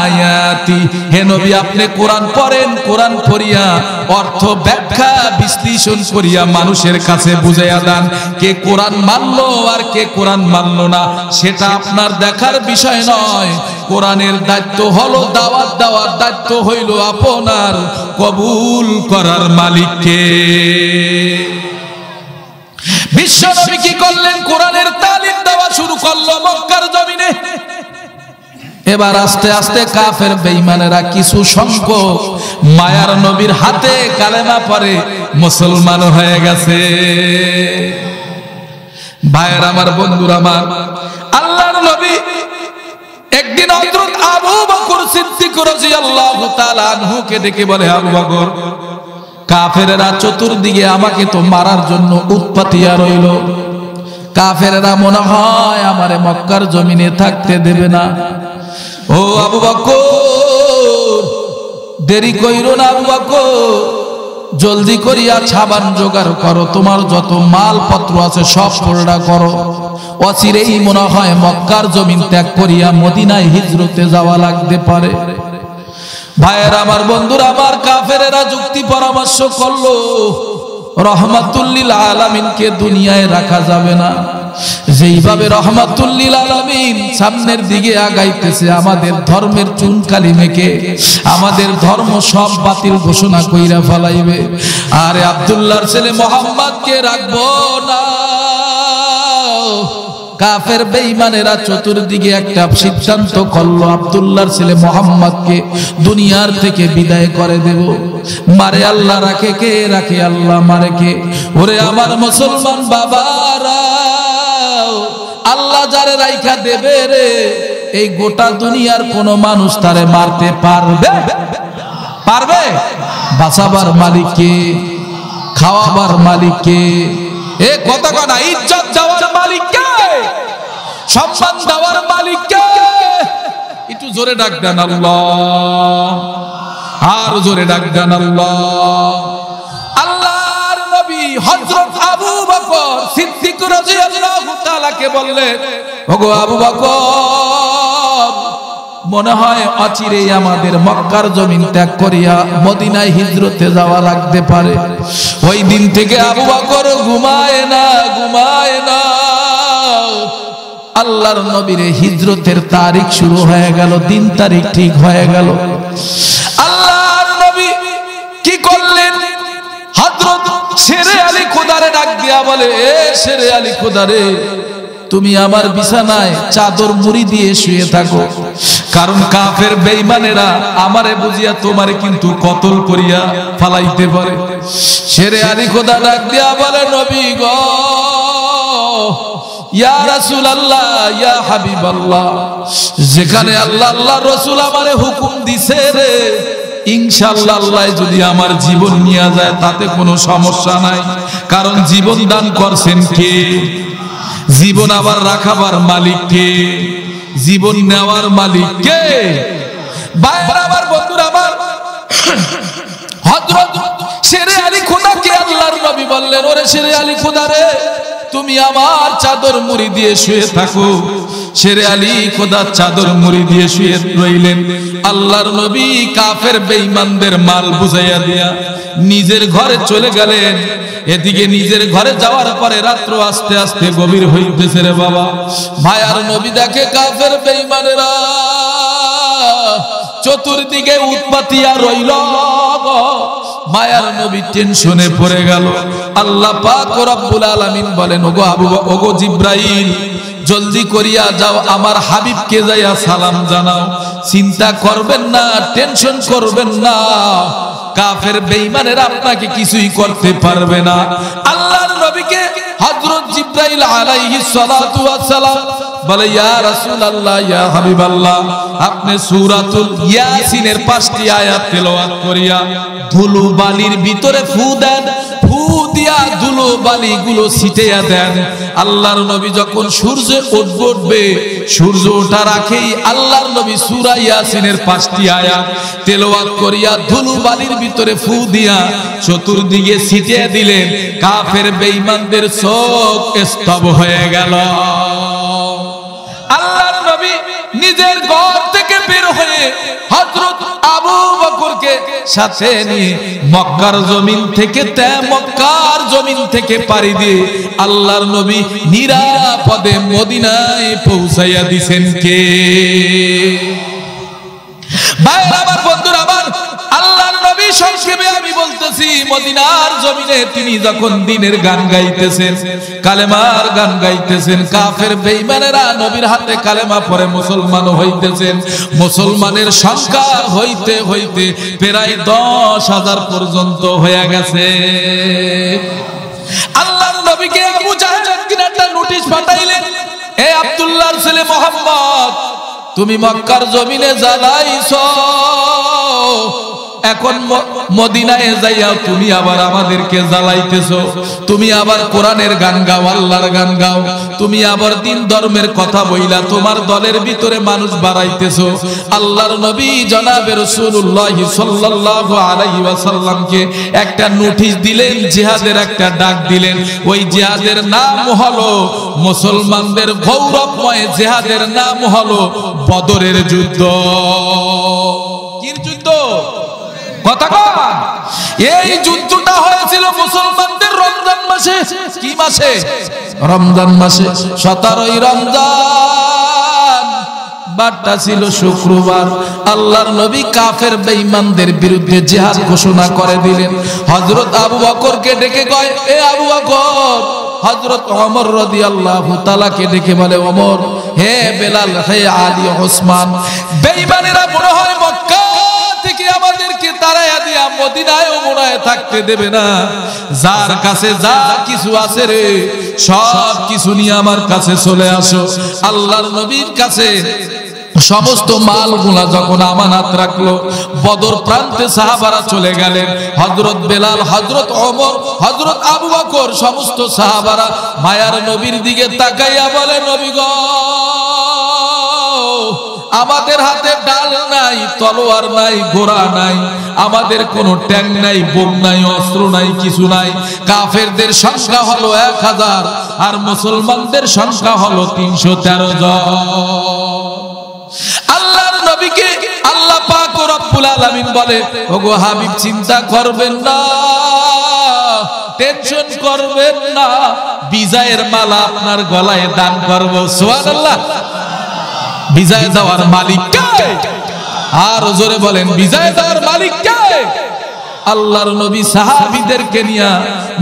আয়াতি, হে নবী আপনি কোরআন পড়েন, কোরআন পড়িয়া অর্থ ব্যাখ্যা বিশ্লেষণ করিয়া মানুষের কাছে বুঝাইয়া দেন। কে কোরআন মানলো আর কে কোরআন মানলো না সেটা আপনার দেখার বিষয় নয়। কোরআনের দায়িত্ব হলো দাওয়াত দেওয়ার, দায়িত্ব হইল আপনার কবুল করার মালিককে। বিশ্বনবী কি করলেন? কোরআনের তালিম দেওয়া শুরু করলো মক্কার জমিনে। এবার আস্তে আস্তে কাফের বেঈমানেরা কিছু সংখ্যক মায়ার নবীর হাতে কালেমা পড়ে মুসলমান হয়ে গেছে। ভাইয়ের আমার, বন্ধুরা আমার, আল্লাহর নবী একদিন হযরত আবু বকর সিদ্দিক রাদিয়াল্লাহু তাআলা আনহুকে ডেকে বলে, আবু বকর, কাফেরেরা চতুর্দিকে আমাকে তো মারার জন্য উৎপাতিয়া রইল। কাফেরেরা মনে হয় আমারে মক্কার জমিনে থাকতে দেবে না। ও আবু বকর, দেরি কইরো না আবু বকর, জলদি করিয়া সাবান জোগাড় করো, তোমার যত মালপত্র আছে সব পড়া করো, অচিরেই মনে হয় মক্কার জমিন ত্যাগ করিয়া মদিনায় হিজরতে যাওয়া লাগতে পারে। ভাইয়ের আমার, বন্ধুরা আমার, কাফেরেরা যুক্তি পরামর্শ করলো, রহমাতুল লিল আলামিনকে দুনিয়ায় রাখা যাবে না। যেইভাবে রহমাতুল লিল আলামিন সামনের দিকে আগাইতেছে, আমাদের ধর্মের চুনকালি মেখে আমাদের ধর্ম সব বাতিল ঘোষণা কইরা ফেলাইবে। আরে আব্দুল্লাহর ছেলে মুহাম্মদকে রাখবো না। কাফের বেঈমানেরা চতুর্দিকে একটা সিদ্ধান্ত করলো, আব্দুল্লাহর ছেলে মুহাম্মদকে দুনিয়ার থেকে বিদায় করে দেব। মারে আল্লাহ, রাখে কে? রাখে আল্লাহ, মারে কে? ওরে আমার মুসলমান বাবারা, আল্লাহ যারে রাইখা দেবে রে, এই গোটা দুনিয়ার কোন মানুষ তারে মারতে পারবে? পারবে? বাঁচাবার মালিক কে? খাওয়াবার মালিক কে? এ কথা কনা, ইজ্জত দেওয়ার মালিক কে? সম্মান দেওয়ার মালিক কে? একটু জোরে ডাক দেন আল্লাহ, আর জোরে ডাক দেন আল্লাহ। আল্লাহর নবী হযরত আবু বকর সিদ্দিক রাদিয়াল্লাহু তাআলা কে বললেন, ওগো আবু বকর, মনে হয় অচিরেই আমাদের মক্কার জমিন ত্যাগ করিয়া মদিনায় হিজরতে যাওয়া লাগতে পারে। ওই দিন থেকে আবু বকর ঘুমায় না, ঘুমায় না। আল্লাহর নবীর হিজরতের তারিখ শুরু হয়ে গেল, দিন তারিখ ঠিক হয়ে গেল। আল্লাহর নবী কি করলেন? হযরত শেরে আলী খুদারে ডাক দিয়া বলে, এ শেরে আলী খুদারে, তুমি আমার বিছানায় চাদর মুড়ি দিয়ে শুয়ে থাকো, কারণ কাফের বেঈমানেরা আমারে বুঝিয়া তোমারে কিন্তু কতল করিয়া ফালাইতে পারে। শেরে আলী খোদা ডাক দিয়া বলে, নবী গো, ইয়া রাসূলুল্লাহ, ইয়া হাবিবাল্লাহ, যেখানে আল্লাহ আল্লাহ রাসূল আমারে হুকুম দিছে রে, ইনশাআল্লাহ আল্লাহ যদি আমার জীবন নিয়ে যায় তাতে কোনো সমস্যা নাই, কারণ জীবন দান করছেন কে? জীবন আবার রাখাবার মালিক কে? জীবন নেওয়ার মালিক কে? ভাইরা আমার, বন্ধুরা আমার, হযরত শেরে আলী খোদাকে আল্লাহর নবী বললেন, ওরে শেরে আলী খোদা রে, তুমি আমার চাদর মুড়ি দিয়ে শুয়ে থাকো, শেরে আলী খোদার চাদর মুড়ি দিয়ে শুয়ে রইলেন। আল্লাহর নবী কাফের বেঈমানদের মাল বুঝাইয়া দিয়া নিজের ঘরে চলে গেলেন। এদিকে নিজের ঘরে যাওয়ার পরে রাত্র আস্তে আস্তে গভীর হইতেছে রে বাবা। ভাইয়ার নবী দেখে কাফের বেঈমানেরা চতুর্দিকে উৎপাতিয়া রইল। মায়ার নবী টেনশনে পড়ে গেল। আল্লাহ পাক রব্বুল আলামিন বলেন, ওগো জিব্রাইল, জলদি করিয়া যাও, আমার হাবিবকে যাইয়া সালাম জানাও। চিন্তা করবেন না, টেনশন করবেন না, কাফের বেঈমানেরা আপনাকে কিছুই করতে পারবে না। আল্লাহর নবীকে হযরত জিব্রাইল আলাইহিস সালাতু ওয়াস সালাম বলে, ইয়া রাসূলুল্লাহ, ইয়া হাবিবাল্লাহ, আপনি সূরাতুল ইয়াসিনের 5টি আয়াত তেলাওয়াত করিয়া ধুলো বালির ভিতরে ফু দেন, ফু দিয়া ধুলো বালিগুলো ছিটিয়ে দেন। আল্লাহর নবী যখন সূর্য উঠবে, সূর্য ওঠার আগেই আল্লাহর নবী সূরা ইয়াসিনের 5টি আয়াত তেলাওয়াত করিয়া ধুলো বালির ভিতরে ফু দিয়া চতুর্দিকে ছিটিয়ে দিলেন। কাফের বেঈমানদের চোখ স্তব্ধ হয়ে গেল। আল্লাহর নবী নিজের ঘর থেকে বের হয়ে হযরত আবু বকরকে সাথে নিয়ে মক্কার জমিন থেকে পাড়ি দিয়ে আল্লাহর নবী নিরাপদে মদিনায় পৌঁছাইয়া দিয়েছেন কে? ভাই আমার বন্ধুরা আমার, আল্লাহর নবী সংক্ষেপে আমি বলতেছি, মদিনার জমিনে তিনি যখন দ্বীনের গান গাইতেছেন, কালেমার গান গাইতেছেন, কাফের বেঈমানেরা নবীর হাতে কালেমা পড়ে মুসলমান হইতেছেন। মুসলমানের সংখ্যা হইতে হইতে প্রায় 10,000 পর্যন্ত হয়ে গেছে। আল্লাহর নবীকে আবু জাহেল একদিন একটা নোটিশ পাঠাইলেন, এ আব্দুল্লাহর ছেলে মুহাম্মদ, তুমি মক্কার জমিনে জ্বালাইছো, এখন মদিনায় যাইয়া তুমি আবার আমাদেরকে জ্বালাইতেছো। তুমি আবার কোরআনের গান গাও, আল্লাহর গান গাও, তুমি আবার দ্বীন ধর্মের কথা বইলা তোমার দলের ভিতরে মানুষ বাড়াইতেছো। আল্লাহর নবী জনাবে রাসূলুল্লাহ সাল্লাল্লাহু আলাইহি ওয়াসাল্লামকে একটা নোটিশ দিলেন, জিহাদের একটা ডাক দিলেন। ওই জিহাদের নাম হলো, মুসলমানদের গৌরবময় জিহাদের নাম হলো বদরের যুদ্ধ। কি যুদ্ধ? কথা কন। এই যুদ্ধটা হয়েছিল মুসলমানদের রমজান মাসে। কি মাসে? রমজান মাসে। 17ই রমজান, বারটা ছিল শুক্রবার। আল্লাহর নবী কাফের বেঈমানদের বিরুদ্ধে জিহাদ ঘোষণা করে দিলেন। হযরত আবু বকরকে ডেকে কয়, এ আবু বকর। হযরত ওমর রাদিয়াল্লাহু তাআলাকে ডেকে বলে, ওমর, হে বেলাল, হে আলী, ওসমান, বেঈমানেরা মনে হয় মক্কা থেকে আমাদেরকে তাড়াইয়া দিয়া মদিনায় ও মনায় থাকতে দেবে না। যার কাছে যা কিছু আছে রে, সব কিছু নিয়ে আমার কাছে চলে আসো। আল্লাহর নবীর কাছে সমস্ত মালগুলা যখন আমানত রাখলো, বদর প্রান্তে সাহাবারা চলে গেলেন। হযরত বেলাল, হযরত ওমর, হযরত আবু বকর, সমস্ত সাহাবারা মায়ার নবীর দিকে তাকাইয়া বলে, নবী গো, আমাদের হাতে ডাল নাই, তলোয়ার নাই, ঘোড়া নাই, আমাদের কোনো ট্যাঙ্ক নাই, বোম নাই, অস্ত্র নাই, কিছু নাই। কাফেরদের সংখ্যা হলো 1000 আর মুসলমানদের সংখ্যা হলো 313 জন। আল্লাহর নবীকে আল্লাহ পাক রব্বুল আলামিন বলে, ওগো হাবিব, চিন্তা করবেন না, টেনশন করবেন না, বিজয়ের মালা আপনার গলায় দান করব। সুবহানাল্লাহ। বিজয় দেওয়ার মালিক কে? আর জোরে বলেন, বিজয় দেওয়ার মালিক কে? আল্লাহর নবী সাহাবীদেরকে নিয়ে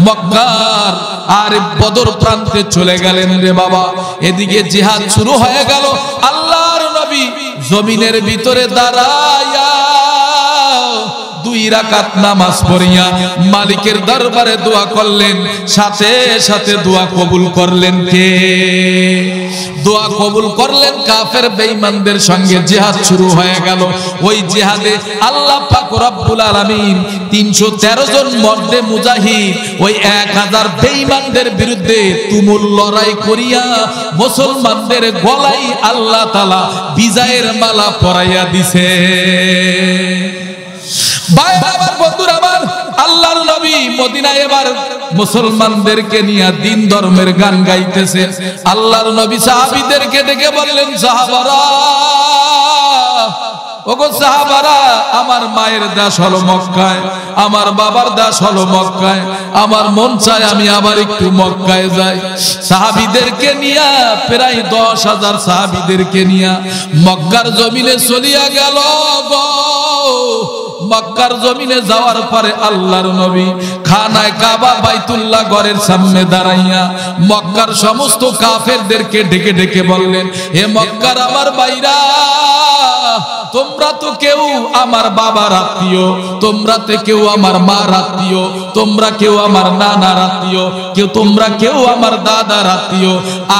মক্কার আর বদর প্রান্তে চলে গেলেন রে বাবা। এদিকে জিহাদ শুরু হয়ে গেল। আল্লাহর নবী জমিনের ভিতরে দাঁড়ায়া 2 রাকাত নামাজ পড়িয়া মালিকের দরবারে দোয়া করলেন। সাথে সাথে দোয়া কবুল করলেন কে? দোয়া কবুল করলেন কাফের বেঈমানদের সঙ্গে জিহাদ শুরু হয়ে গেল। ওই জিহাদে আল্লাহ পাক রব্বুল আলামিন 313 জন মর্দে মুজাহিদ ওই 1000 বেঈমানদের বিরুদ্ধে তুমুল লড়াই করিয়া মুসলমানদের গলায় আল্লাহ তাআলা বিজয়ের মালা পরাইয়া দিছে। ভাই আমার, বন্ধুরা আমার, আল্লাহর নবী মদিনায় এবার মুসলমানদেরকে নিয়ে দিন ধর্মের গান গাইতেছে। আল্লাহর নবী সাহাবীদেরকে ডেকে বললেন, সাহাবারা, ওগো সাহাবারা, আমার মায়ের দেশ হলো মক্কায়, আমার বাবার দেশ হলো মক্কায়, আমার মন চায় আমি আবার একটু মক্কায় যাই। সাহাবীদেরকে নিয়ে প্রায় 10,000 সাহাবীদেরকে নিয়ে মক্কার জমিনে চলিয়া গেল। মক্কার জমিনে যাওয়ার পরে আল্লাহর নবী খানায় কাবা বাইতুল্লাহ ঘরের সামনে দাঁড়াইয়া মক্কার সমস্ত কাফেরদেরকে ডেকে ডেকে বললেন, হে মক্কার আমার ভাইরা, তোমরা তো কেউ আমার বাবার আত্মীয়, তোমরা তো কেউ আমার মার আত্মীয়, তোমরা কেউ আমার নানার আত্মীয়, তোমরা কেউ আমার দাদার আত্মীয়।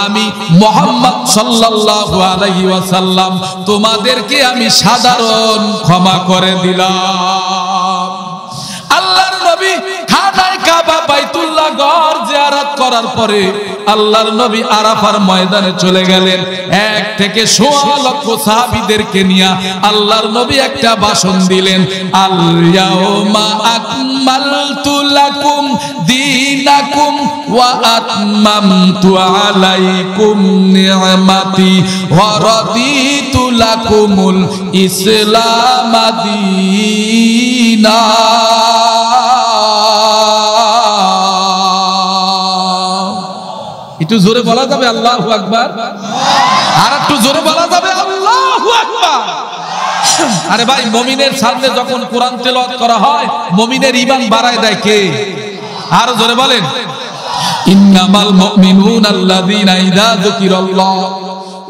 আমি মুহাম্মদ সাল্লাল্লাহু আলাইহি ওয়াসাল্লাম তোমাদেরকে আমি সাধারণ ক্ষমা করে দিলাম। আল্লাহর নবী খানায় কাবা বাইতুল্লাহ ঘর জিয়ারত করার পরে আল্লাহর নবী আরাফার ময়দানে চলে গেলেন। 1 থেকে 1.5 লক্ষ সাহাবীদেরকে নিয়ে আল্লাহর নবী একটা ভাষণ দিলেন, আল ইয়াউমা আকমালতু লাকুম দীনাকুম ওয়া আতমামতু আলাইকুম নি'মাতি ওয়া রাদিতু লাকুমুল ইসলাম দীনা। একটু জোরে বলা যাবে আল্লাহু আকবার? আর একটু জোরে বলা যাবে আল্লাহু আকবার? আরে ভাই, মুমিনের সামনে যখন কোরআন তেলাওয়াত করা হয় মুমিনের ঈমান বাড়ায় দেয় কে? আর জোরে বলেন, ইন্নামাল মুমিনুনা আল্লাযীনা ইযা যুকিরাল্লাহ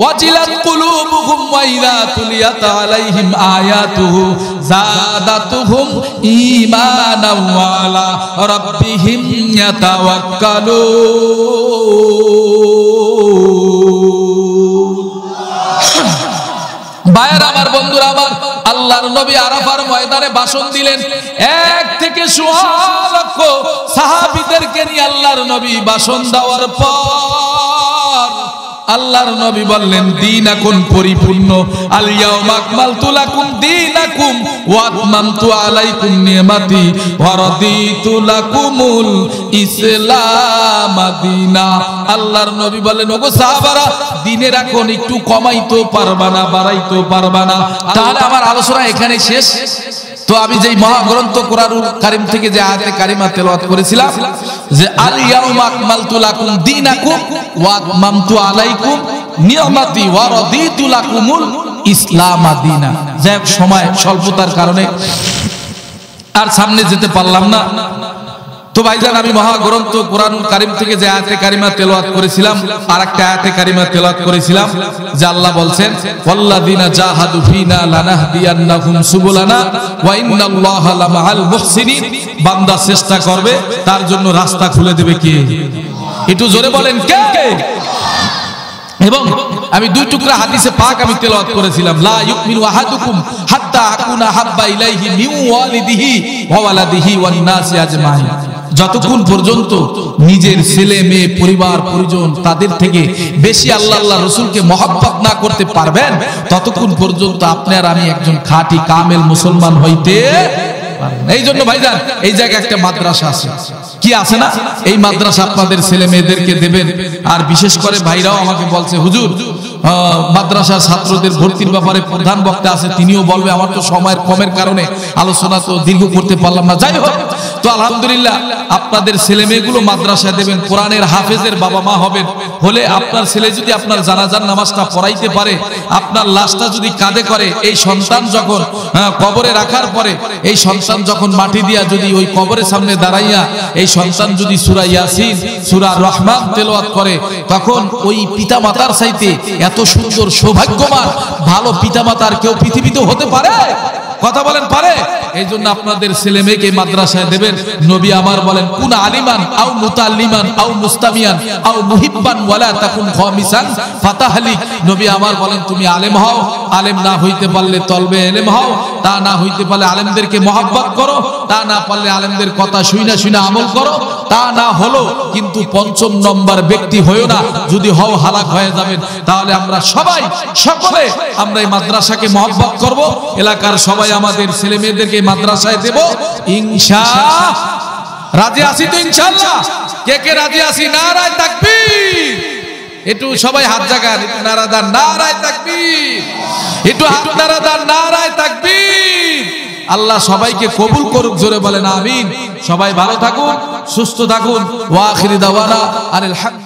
ওয়াজিলাত কুলুবুহুম ওয়া ইযা তুলিয়াত আলাইহিম আয়াতুহু যাদাতুহুম ঈমানাও ওয়া আলা রাব্বিহিম ইয়াতাওয়াক্কালুন। ভাইরা আমার, বন্ধুরা আমার, আল্লাহর নবী আরাফার ময়দানে ভাষণ দিলেন। 1 থেকে 1.5 লক্ষ সাহাবীদেরকে নিয়ে আল্লাহর নবী ভাষণ দেওয়ার পর আল্লাহর নবী বললেন, দিন এখন পরিপূর্ণ। আল ইয়াউমা আকমালতু লাকুম দীনাকুম ওয়া আতমামতু আলাইকুম নি'মাতি ওয়া রাদিতু লাকুমুল ইসলাম দীনা। আল্লাহর নবী বললেন, ওগো সাহাবারা, দিনের এখন একটু কমাইতে পারবা না, বাড়াইতে পারবা না? তাহলে আমার আলোচনা এখানে শেষ। তো আমি যেই মহাগ্রন্থ কোরআনুল কারীম থেকে যে আয়াতে কারিমা তেলাওয়াত করেছিলাম যে আল ইয়াউমা আকমালতু লাকুম দীনাকুম ওয়া আতমামতু আলাইকুম নি'মাতি ওয়া রাদিতু লাকুমুল ইসলাম দীনা, যাই হোক সময় স্বল্পতার কারণে আর সামনে যেতে পারলাম না। তো ভাইজান, আমি মহাগ্রন্থ কোরআনুল কারীম থেকে যে আয়াতে কারিমা তেলাওয়াত করেছিলাম আর একটা আয়াতে কারিমা তেলাওয়াত করেছিলাম যে আল্লাহ বলছেন, ওয়াল্লাযিনা জাহাদু ফিনা লানাহদিয়ান্নাহুম সুবুলানা ওয়া ইন্নাল্লাহা লামাআল মুহসিনিন। বান্দা চেষ্টা করবে, তার জন্য রাস্তা খুলে দেবে কে? একটু জোরে বলেন, কে? এবং আমি 2 টুকরা হাদিসে পাক আমি তেলাওয়াত করেছিলাম, লা ইউমিনু আহাদুকুম হাত্তা আকুনা হাব্বা ইলাইহি মিন ওয়ালিদিহি ওয়া ওয়ালাদিহি ওয়ান নাসি আজমাইন। যতক্ষণ পর্যন্ত নিজের ছেলে মেয়ে পরিবার পরিজন তাদের থেকে বেশি আল্লাহ আল্লাহ রাসূলকে মহব্বত না করতে পারবেন, ততক্ষণ পর্যন্ত আপনি আর আমি একজন খাঁটি কামেল মুসলমান হইতে পারবেন। এই জন্য ভাইজান, এই জায়গায় একটা মাদ্রাসা আছে, কি আছে না? এই মাদ্রাসা আপনাদের ছেলে মেয়েদেরকে দেবেন। আর বিশেষ করে ভাইরাও আমাকে বলছে, হুজুর মাদ্রাসা ছাত্রদের ভর্তির ব্যাপারে প্রধান বক্তা আছে, তিনিও বলবে। আমার তো সময়ের কমের কারণে আলোচনা তো দীর্ঘ করতে পারলাম না। যাই হোক, তো আলহামদুলিল্লাহ আপনাদের ছেলে মেয়েগুলো মাদ্রাসায় দেবেন, কোরআনের হাফেজের বাবা মা হবেন। হলে আপনার ছেলে যদি আপনার জানাজার নামাজটা পড়াইতে পারে, আপনার লাশটা যদি কাঁধে করে, এই সন্তান যখন কবরে রাখার পরে, এই সন্তান যখন মাটি দিয়া যদি ওই কবরের সামনে দাঁড়াইয়া এই সন্তান যদি সূরা ইয়াসিন, সূরা রহমান তেলাওয়াত করে, তখন ওই পিতামাতার চাইতে এত সুন্দর সৌভাগ্যবান ভালো পিতামাতার কেউ পৃথিবীতে হতে পারে? কথা বলেন, পারে? এই জন্য আপনাদের ছেলে মেয়েকে মাদ্রাসায় দেবেন। নবী আমার বলেন, কুন আলিমান আও মুতাল্লিমান আও মুস্তামিয়ান আও মুহিব্বান ওয়ালা তাকুন খামিসান ফাতাহলি। নবী আমার বলেন, তুমি আলেম হও, আলেম না হইতে পারলে তলবে ইলম হও, তা না হইতে পারলে আলেমদেরকে মহব্বত করো, তা না পারলে আলেমদের কথা শুইনা শুইনা আমল করো, তা না হলো কিন্তু পঞ্চম নম্বর ব্যক্তি হয়েও না। যদি হও হালাক হয়ে যাবেন। তাহলে আমরা সবাই সকলে আমরা এই মাদ্রাসাকে মহব্বত করব, এলাকার সবাই আমাদের ছেলে মেয়েদেরকে মাদ্রাসায় দেব ইনশাআল্লাহ। রাজি আছি তো ইনশাআল্লাহ? কে কে রাজি আছি? নারায়ে তাকবীর। একটু সবাই হাত জাগান, একটু নারা দেন নারায়ে তাকবীর, একটু হাত নারা দেন নারায়ে তাকবীর। আল্লাহ সবাইকে কবুল করুক, জোরে বলেন আমিন। সবাই ভালো থাকুন, সুস্থ থাকুন। ওয়া আখিরি দাওয়ানা আনিল হামদ।